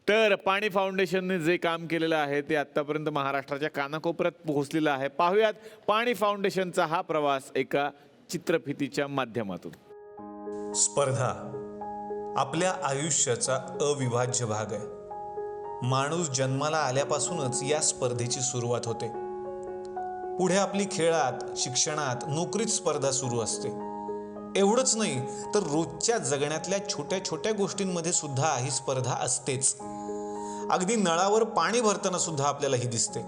तर पाणी फाउंडेशनने जे काम केलेलं आहे ते आतापर्यंत महाराष्ट्राच्या कानाकोपऱ्यात पोहोचलेलं आहे. पाहूयात पाणी फाउंडेशनचा हा प्रवास एका चित्रफितीच्या माध्यमातून. स्पर्धा आपल्या आयुष्याचा अविभाज्य भाग आहे. माणूस जन्माला आल्यापासूनच या स्पर्धेची सुरुवात होते. पुढे आपली खेळात, शिक्षणात, नोकरीत स्पर्धा सुरू असते. एवढंच नाही तर रोजच्या जगण्यातल्या छोट्या छोट्या गोष्टींमध्ये सुद्धा ही स्पर्धा असतेच. अगदी नळावर पाणी भरताना सुद्धा आपल्याला ही दिसते.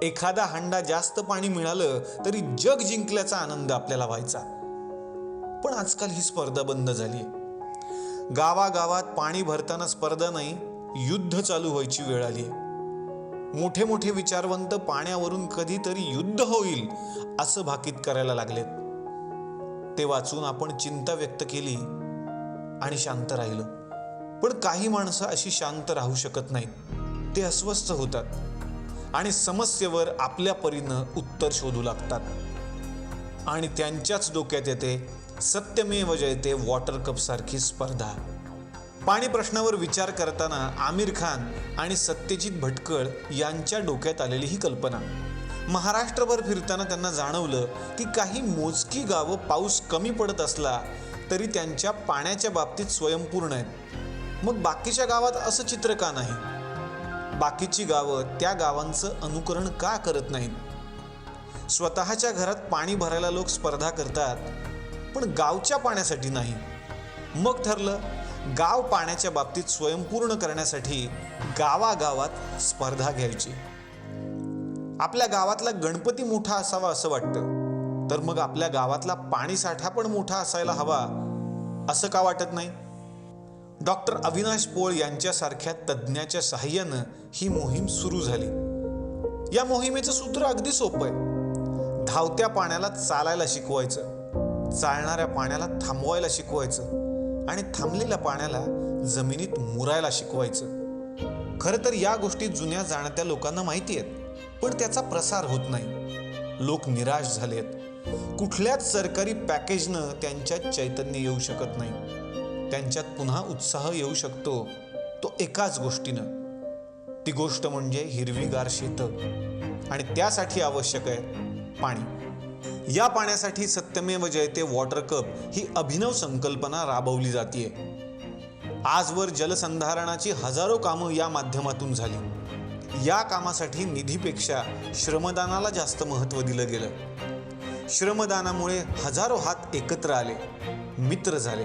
एखादा हंडा जास्त पाणी मिळालं तरी जग जिंकल्याचा आनंद आपल्याला व्हायचा. पण आजकाल ही स्पर्धा बंद झाली. गावागावात पाणी भरताना स्पर्धा नाही, युद्ध चालू व्हायची वेळ आली. मोठे मोठे विचारवंत पाण्यावरून कधीतरी युद्ध होईल असं भाकीत करायला लागलेत. ते वाचून आपण चिंता व्यक्त केली आणि शांत राहिलो. पण काही माणसं अशी शांत राहू शकत नाहीत. ते अस्वस्थ होतात आणि समस्येवर आपल्या परीनं उत्तर शोधू लागतात. आणि त्यांच्याच डोक्यात येते सत्यमेव जयते वॉटर कप सारखी स्पर्धा. पाणी प्रश्नावर विचार करताना आमिर खान आणि सत्यजित भटकळ यांच्या डोक्यात आलेली ही कल्पना. महाराष्ट्रभर फिरताना त्यांना जाणवलं की काही मोजकी गावं पाऊस कमी पडत असला तरी त्यांच्या पाण्याच्या बाबतीत स्वयंपूर्ण आहेत. मग बाकीच्या गावात असं चित्र का नाही? बाकीची गावं त्या गावांचं अनुकरण का करत नाहीत? स्वतःच्या घरात पाणी भरायला लोक स्पर्धा करतात, पण गावच्या पाण्यासाठी नाही. मग ठरलं, गाव पाण्याच्या बाबतीत स्वयंपूर्ण करण्यासाठी गावागावात स्पर्धा घ्यायची. आपल्या गावातला गणपती मोठा असावा असं वाटतं, तर मग आपल्या गावातला पाणी साठा पण मोठा असायला हवा असं का वाटत नाही? डॉक्टर अविनाश पोळ यांच्यासारख्या तज्ज्ञाच्या साहाय्यानं ही मोहीम सुरू झाली. या मोहिमेचं सूत्र अगदी सोपं आहे. धावत्या पाण्याला चालायला शिकवायचं, चालणाऱ्या पाण्याला थांबवायला शिकवायचं आणि थांबलेल्या पाण्याला जमिनीत मुरायला शिकवायचं. खरं तर या गोष्टी जुन्या जाणत्या लोकांना माहिती आहेत, पण त्याचा प्रसार होत नाही. लोक निराश झालेत. कुठल्याच सरकारी पॅकेजनं त्यांच्यात चैतन्य येऊ शकत नाही. त्यांच्यात पुन्हा उत्साह येऊ शकतो तो एकाच गोष्टीनं. ती गोष्ट म्हणजे हिरवीगार शेतं. आणि त्यासाठी आवश्यक आहे पाणी. या पाण्यासाठी सत्यमेव जयते वॉटर कप ही अभिनव संकल्पना राबवली जाते. आजवर जलसंधारणाची हजारो कामं या माध्यमातून झाली. या कामासाठी निधीपेक्षा श्रमदानाला जास्त महत्त्व दिलं गेलं. श्रमदानामुळे हजारो हात एकत्र आले, मित्र झाले.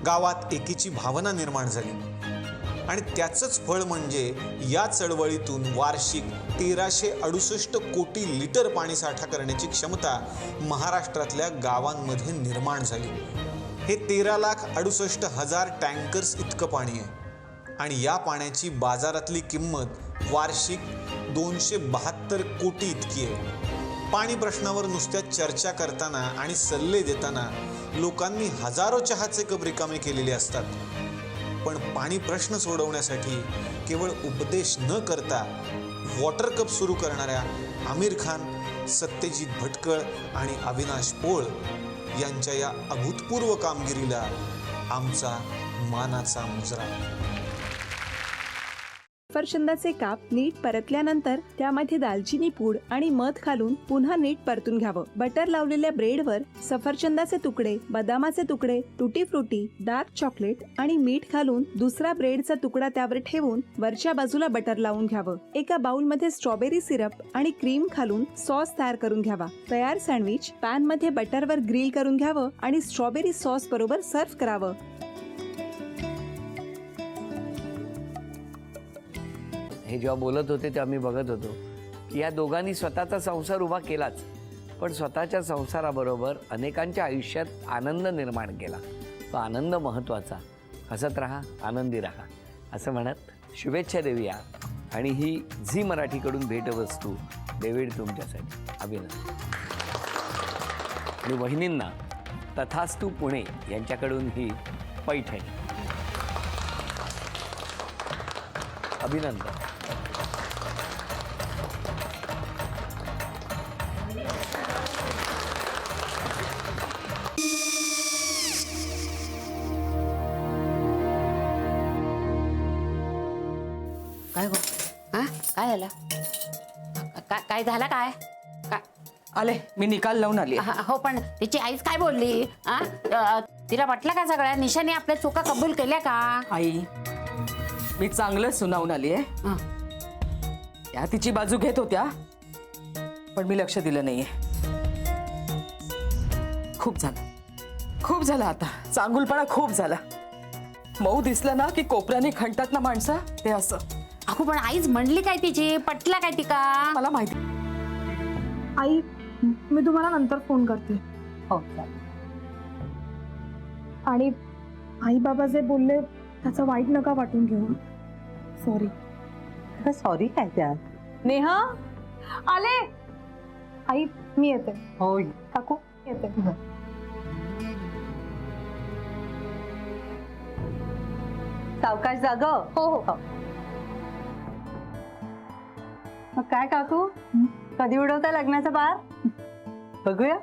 गावात एकीची भावना निर्माण झाली आणि त्याचंच फळ म्हणजे या चळवळीतून वार्षिक 1368 कोटी लिटर पाणी साठा करण्याची क्षमता महाराष्ट्रातल्या गावांमध्ये निर्माण झाली. हे 13,68,000 टँकर्स इतकं पाणी आहे आणि या पाण्याची बाजारातली किंमत वार्षिक 272 कोटी इतकी आहे. पाणी प्रश्नावर नुसत्या चर्चा करताना आणि सल्ले देताना लोकांनी हजारो चहाचे कप रिकामे केलेले असतात. पण पाणी प्रश्न सोडवण्यासाठी केवळ उपदेश न करता वॉटर कप सुरू करणाऱ्या आमिर खान, सत्यजित भटकळ आणि अविनाश पोळ यांच्या या अभूतपूर्व कामगिरीला आमचा मानाचा मुजरा. सफरचंदाचे काप नीट परतल्यानंतर त्यामध्ये दालचिनी पूड आणि मध घालून पुन्हा नीट परतून घ्यावं. बटर लावलेल्या ब्रेडवर सफरचंदाचे तुकडे, बदामाचे तुकडे, टुटी फ्रुटी, डार्क चॉकलेट आणि मीठ घालून दुसरा ब्रेडचा तुकडा त्यावर ठेवून वरच्या बाजूला बटर लावून घ्यावं. एका बाउलमध्ये स्ट्रॉबेरी सिरप आणि क्रीम घालून सॉस तयार करून घ्यावा. तयार सँडविच पॅन मध्ये बटरवर ग्रिल करून घ्यावं आणि स्ट्रॉबेरी सॉस बरोबर सर्व्ह करावं. हे जेव्हा बोलत होते तेव्हा मी बघत होतो की या दोघांनी स्वतःचा संसार उभा केलाच, पण स्वतःच्या संसाराबरोबर अनेकांच्या आयुष्यात आनंद निर्माण केला. तो आनंद महत्त्वाचा. हसत राहा, आनंदी राहा असं म्हणत शुभेच्छा देऊया. आणि ही झी मराठीकडून भेटवस्तू डेव्हिड तुमच्यासाठी. अभिनंदन. आणि वहिनींना तथास्तू पुणे यांच्याकडून ही पैठणी. अभिनंदन. काय गो? हा काय झालं? काय झालं काय? काय आले मी निकाल लावून आली हो पण तिची आईच काय बोलली? तिला वाटलं का सगळ्या निशाने आपल्या चुका कबूल केल्या का? आई मी चांगलं सुनावून आली आहे. हं. त्या तिची बाजू घेत होत्या पण मी लक्ष दिलं नाहीये. खूप झालं आता. चांगुलपणा खूप झाला. मऊ दिसलं ना की कोपऱ्याने खणतात ना माणसं, ते असं. अहो पण आईच म्हणली काय तिची? पटलं काय तिका? मला माहिती. आई मी तुम्हाला नंतर फोन करते. हो आणि आई बाबा जे बोलले त्याचं वाईट नका वाटून घेऊ. सॉरी. सॉरी काय त्या? नेहा आले. आई मी येते. होय काकू येते. सावकाश जाग. हो हो. मग काय काकू, कधी उडवता लग्नाचा बार? बघूया.